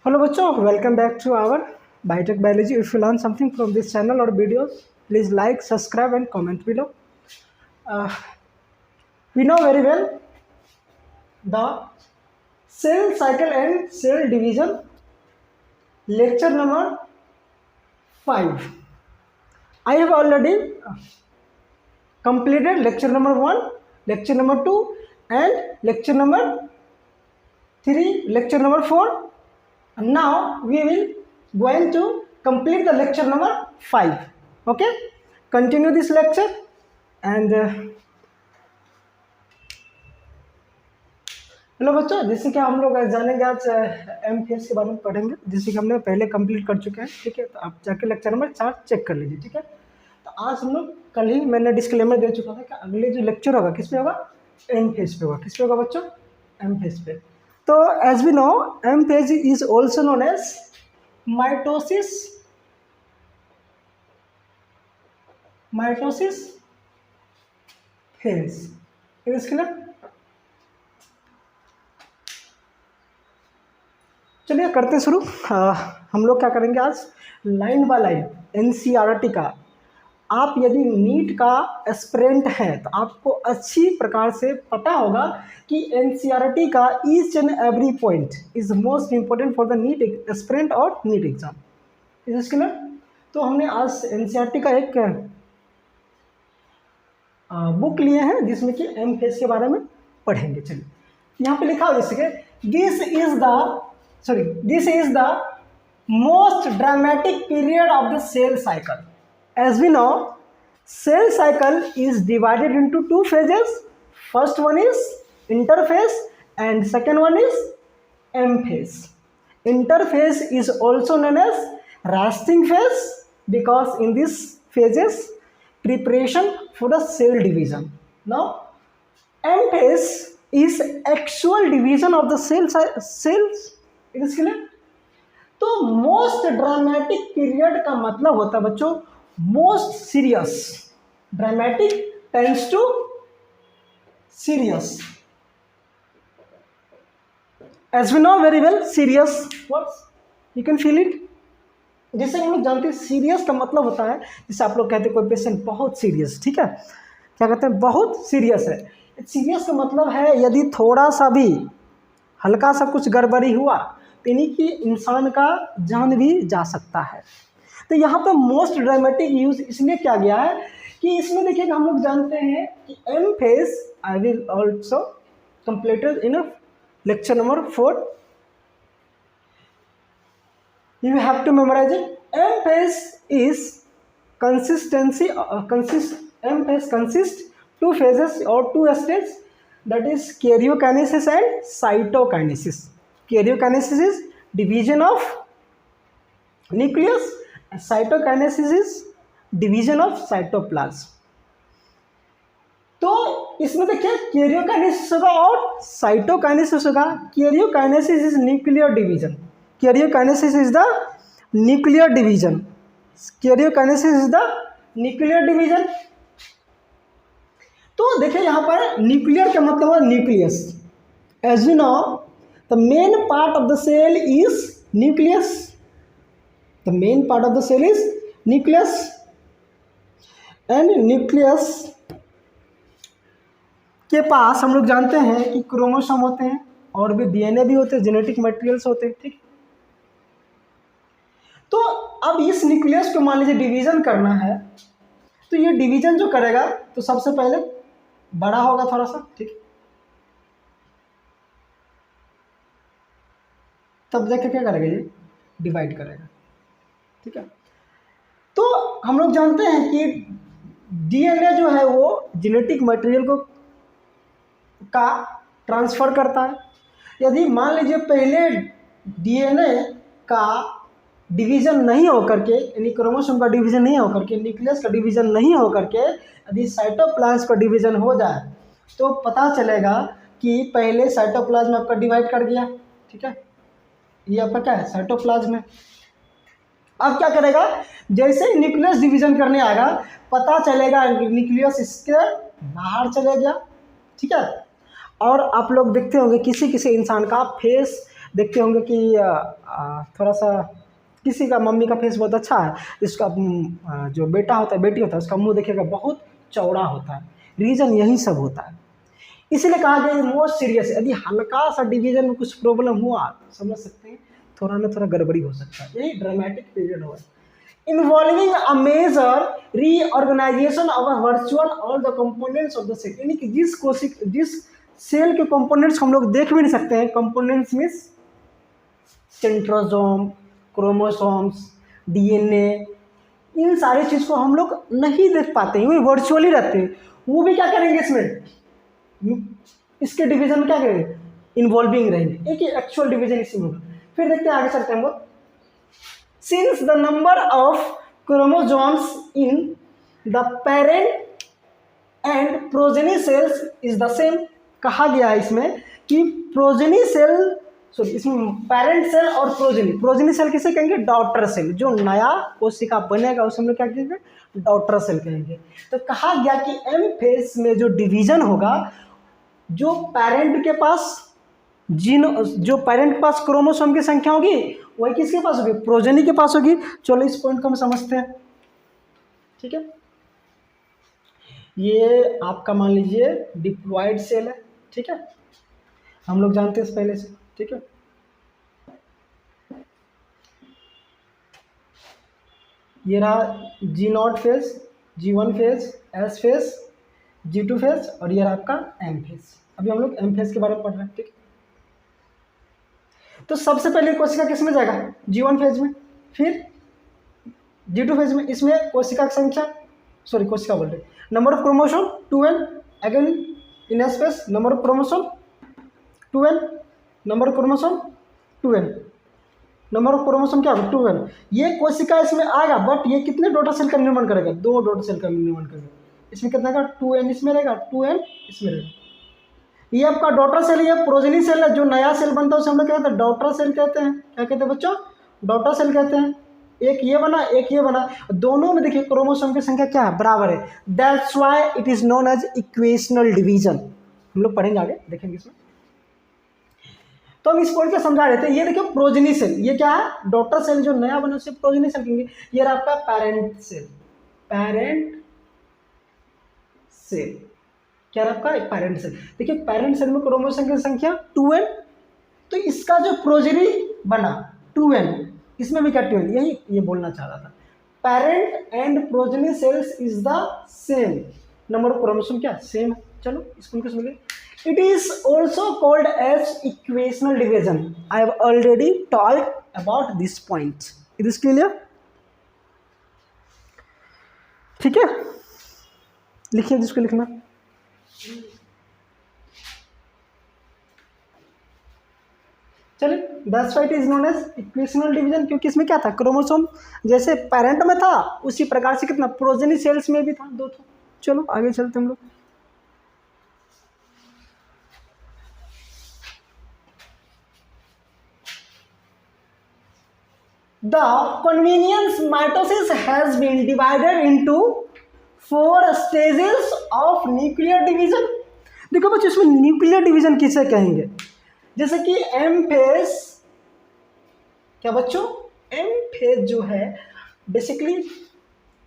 Hello बच्चों, welcome back to our Biotech Biology. If you learn something from this channel or videos, please like, subscribe and comment below. Uh, we know very well the cell cycle and cell division, lecture number 5. I have already completed lecture number 1, lecture number 2 and lecture number 3, lecture number 4. And now we will going to complete the lecture number 5. Okay, continue this lecture and hello बच्चों, जैसे कि हम लोग जानेंगे आज M face के बारे में पढ़ेंगे, जिसे कि हमने पहले कंप्लीट कर चुके हैं। ठीक है, तो आप जाके लेक्चर नंबर 4 चेक कर लीजिए। ठीक है, तो आज हम लोग कल ही मैंने डिस्क्लेमर दे चुका था कि अगले जो लेक्चर होगा किस पे होगा, एम फेस पे होगा। किस पे होगा बच्चों, एम फेस पे। तो as we know, M phase is also known as mitosis phase. इसके लिए चलिए करते शुरू। हम लोग क्या करेंगे आज, लाइन बाय लाइन एनसीईआरटी का। आप यदि नीट का एस्पिरेंट हैं तो आपको अच्छी प्रकार से पता होगा कि एनसीईआरटी का each and every point is most important for the NEET aspirant और नीट एग्जाम। इसके लिए तो हमने आज एनसीईआरटी का एक बुक लिए हैं जिसमें कि एम फेज के बारे में पढ़ेंगे। चलिए, यहाँ पे लिखा हो जैसे कि this is the most dramatic period of the cell cycle. As we know, cell cycle is divided into two phases. First one is interphase and second one is M phase. Interphase is also known as resting phase because in this phases preparation for the cell division. Now M phase is actual division of the cells. It is clear? तो most dramatic period का मतलब होता है बच्चों most serious. Dramatic tends to serious. As we know very well, serious words you can feel it. जैसे हम लोग जानते हैं सीरियस का मतलब होता है, जैसे आप लोग कहते हैं कोई पेशेंट बहुत सीरियस। ठीक है, क्या कहते हैं, बहुत सीरियस है। सीरियस का मतलब है यदि थोड़ा सा भी हल्का सा कुछ गड़बड़ी हुआ तो यानी कि इंसान का जान भी जा सकता है। तो यहाँ पर मोस्ट ड्रामेटिक यूज इसलिए किया गया है कि इसमें देखिएगा हम लोग जानते हैं कि M phase I will also completed in lecture number 4। You have to memorize it. M phase is M phase consist two phases और two stage, that is karyokinesis and cytokinesis. Karyokinesis is division of nucleus, and cytokinesis is division of cytoplasm. तो इसमें देखिए karyokinesis होगा और cytokinesis होगा। Karyokinesis is nuclear division. Karyokinesis is the nuclear division. Karyokinesis is the nuclear division. तो देखिए यहाँ पर न्यूक्लियर का मतलब है nucleus. As you know, the main part of the cell is nucleus. The main part of the cell is nucleus, and nucleus के पास हम लोग जानते हैं कि क्रोमोसोम होते हैं और भी डीएनए भी होते हैं, जेनेटिक मटेरियल्स होते हैं। ठीक, तो अब इस न्यूक्लियस को मान लीजिए डिवीजन करना है, तो ये डिवीजन जो करेगा तो सबसे पहले बड़ा होगा थोड़ा सा। ठीक, तब जाके क्या करेगा, ये डिवाइड करेगा। ठीक है, तो हम लोग जानते हैं कि डीएनए जो है वो जेनेटिक मटेरियल को का ट्रांसफ़र करता है। यदि मान लीजिए पहले डीएनए का डिवीज़न नहीं होकर के, यानी क्रोमोसोम का डिवीज़न नहीं होकर के, न्यूक्लियस का डिवीज़न नहीं होकर के यदि साइटोप्लाज्म का डिवीज़न हो जाए तो पता चलेगा कि पहले साइटोप्लाज्म आपका डिवाइड कर गया। ठीक है, ये आपका क्या है, साइटोप्लाज्म है। अब क्या करेगा, जैसे ही न्यूक्लियस डिवीजन करने आएगा पता चलेगा न्यूक्लियस इसके बाहर चले गया। ठीक है, और आप लोग देखते होंगे किसी किसी इंसान का फेस देखते होंगे कि थोड़ा सा किसी का मम्मी का फेस बहुत अच्छा है, इसका जो बेटा होता है बेटी होता है उसका मुंह देखिएगा बहुत चौड़ा होता है। रीज़न यही सब होता है। इसीलिए कहा गया मोस्ट सीरियस, यदि हल्का सा डिवीजन में कुछ प्रॉब्लम हुआ समझ सकते हैं थोड़ा ना थोड़ा गड़बड़ी हो सकता है, यही ड्रामेटिक पीरियड हुआ। Involving a major reorganisation of a virtual all the components of the cell, यानी कि जिस सेल के कंपोनेंट्स हम लोग देख भी नहीं सकते हैं, components means centrosome, chromosomes, DNA, इन सारी चीज़ को हम लोग नहीं देख पाते हैं, वो वर्चुअली रहते हैं। वो भी क्या करेंगे इसमें, इसके डिवीजन में क्या करेंगे, इन्वॉल्विंग रहेंगे, एक ही एक्चुअल डिवीजन इसमें होगा। फिर देखते हैं आगे चलते हैं हम लोग। Since the number of chromosomes in the parent and progeny cells is the same, कहा गया है इसमें कि प्रोजेनी सेल सॉरी इसमें पेरेंट सेल और प्रोजेनी सेल किसे कहेंगे, डॉटर सेल, जो नया कोशिका बनेगा उसे हम लोग क्या कहेंगे, डॉटर सेल कहेंगे। तो कहा गया कि एम फेज में जो डिवीजन होगा, जो पेरेंट के पास क्रोमोसोम की संख्या होगी वही किसके पास होगी, प्रोजेनी के पास होगी। चलो इस पॉइंट को हम समझते हैं, ठीक है। ये आपका मान लीजिए डिप्लॉयड सेल है, ठीक है, हम लोग जानते हैं इस पहले से, ठीक है। ये रहा G0 phase, G1 phase, S phase, G2 phase और ये रहा आपका M फेज। अभी हम लोग M फेज के बारे में पढ़ रहे हैं, ठीक है। तो सबसे पहले कोशिका किस में जाएगा, G1 फेज में, फिर G2 फेज में। इसमें कोशिका की संख्या कोशिका बोल रहे, number of chromosome 2n, again in S phase number of chromosome 2n, number of chromosome 2n, number of chromosome क्या होगा 2n। ये कोशिका इसमें आएगा, बट ये कितने डॉटर सेल का निर्माण करेगा, 2 डॉटर सेल का निर्माण करेगा। इसमें कितना का 2n इसमें रहेगा, 2n इसमें रहेगा। ये आपका डॉटर सेल, ये प्रोजेनी सेल है, जो नया सेल बनता है उसे हम लोग क्या कहते हैं, डॉटर सेल कहते हैं। क्या कहते हैं बच्चों, डॉटर सेल कहते हैं। एक ये बना एक ये बना, दोनों में देखिए क्रोमोसोम की संख्या क्या है, बराबर है। That's why it is known as equational division. हम लोग पढ़ेंगे आगे, देखेंगे इसमें। तो हम इस पॉइंट को समझा रहे थे। ये देखिए प्रोजेनी सेल, ये क्या है, डॉटर सेल जो नया बना उसे प्रोजेनी सेल कहेंगे। ये रहा आपका पेरेंट सेल, क्या रहा आपका पेरेंट सेल। देखिए पेरेंट सेल में क्रोमोसोम की संख्या 2n, तो इसका जो प्रोजेनी बना 2n, इसमें भी क्या 2n, यही ये बोलना चाह रहा था। Parent and progeny cells is the same, number of chromosome क्या सेम है। चलो इसको समझिए। It is also called as equational division. I have already told about this point. It is clear? ठीक है, लिखिए जिसको लिखना। चलिए, that's why it is known as equational division, क्योंकि इसमें क्या था, क्रोमोसोम जैसे पेरेंट में था उसी प्रकार से कितना प्रोजेनी सेल्स में भी था, 2 था। चलो आगे चलते हम लोग। The convenience mitosis has been divided into 4 stages of nuclear division. देखो बच्चों इसमें न्यूक्लियर डिवीजन किसे कहेंगे, जैसे कि एम फेज, क्या बच्चों, एम फेज जो है बेसिकली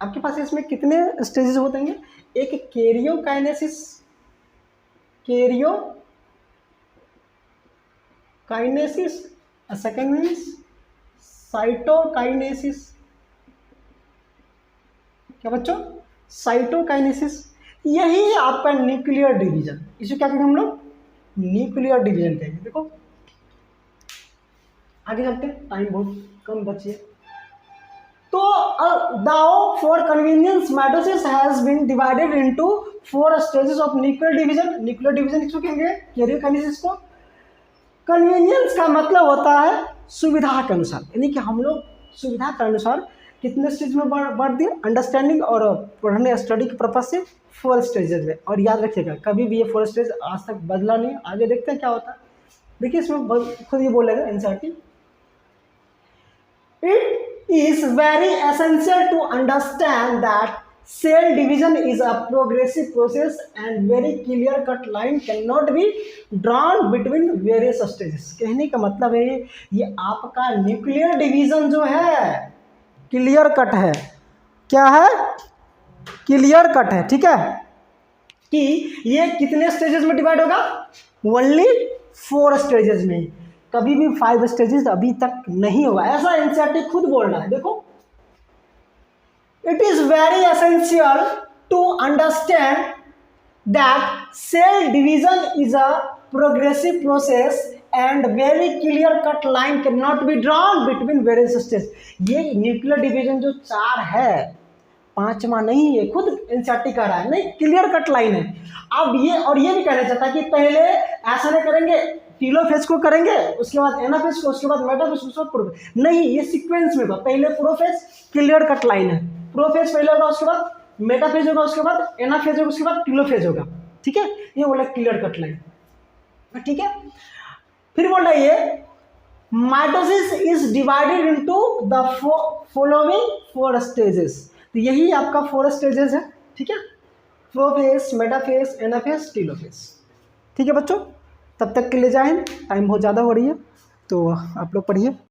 आपके पास इसमें कितने स्टेजेस होते हैं, एक कैरियोकाइनेसिस, सेकेंड मीन्स साइटोकाइनेसिस। क्या बच्चों, साइटोकाइनेसिस। यही आपका न्यूक्लियर डिवीजन, इसे क्या कहेंगे हम लोग, न्यूक्लियर डिवीजन कहेंगे। देखो आगे चलते हैं, टाइम बहुत कम बची है। तो now for convenience mitosis has been divided into 4 stages of nuclear division. Nuclear division इसको कहेंगे, कैरियोकाइनेसिस को। कन्वीनियंस का मतलब होता है सुविधा के अनुसार, यानी कि हम लोग सुविधा के अनुसार कितने स्टेज में बढ़ दिए, अंडरस्टैंडिंग और पढ़ने स्टडी के पर्पज से 4 स्टेजेस में। और याद रखिएगा कभी भी ये 4 स्टेज आज तक बदला नहीं। आगे देखते हैं क्या होता है। देखिए इसमें खुद ये बोलेगा NCERT, it is very essential to understand that cell division is a progressive process and very clear cut line can not be drawn between various stages. कहने का मतलब है ये आपका न्यूक्लियर डिवीजन जो है क्लियर कट है। क्या है? क्लियर कट है। ठीक है, कि ये कितने स्टेजेस में डिवाइड होगा? ओनली 4 स्टेजेस में, कभी भी 5 स्टेजेस अभी तक नहीं हुआ, ऐसा एनसीईआरटी खुद बोल रहा है। देखो, it is very essential to understand that cell division is a progressive process and very clear cut line can not be drawn between various stage. ये न्यूक्लियर डिवीजन जो 4 है, 5वां नहीं है, खुद एनसीईआरटी कह रहा है, नहीं, क्लियर कट लाइन है। अब ये और ये भी कहना चाहता है कि पहले ऐसा नहीं करेंगे, टीलोफेज को करेंगे, उसके बाद एनाफेज को, उसके बाद मेटाफेज को, उसके बाद प्रोफेज, नहीं, ये सीक्वेंस में होगा। पहले प्रोफेज क्लियर कट लाइन है, प्रोफेज पहले होगा, उसके बाद मेटाफेज होगा, उसके बाद एनाफेज होगा, उसके बाद टीलोफेज होगा। ठीक है, ये बोला क्लियर कट लाइन। ठीक है, फिर बोल रहा है ये mitosis is divided into the following 4 stages. तो यही आपका 4 स्टेजेस है। ठीक है, प्रोफेज, मेटाफेज, एनाफेज, टीलोफेज। ठीक है बच्चों, तब तक के लिए जय हिंद। टाइम बहुत ज़्यादा हो रही है तो आप लोग पढ़िए।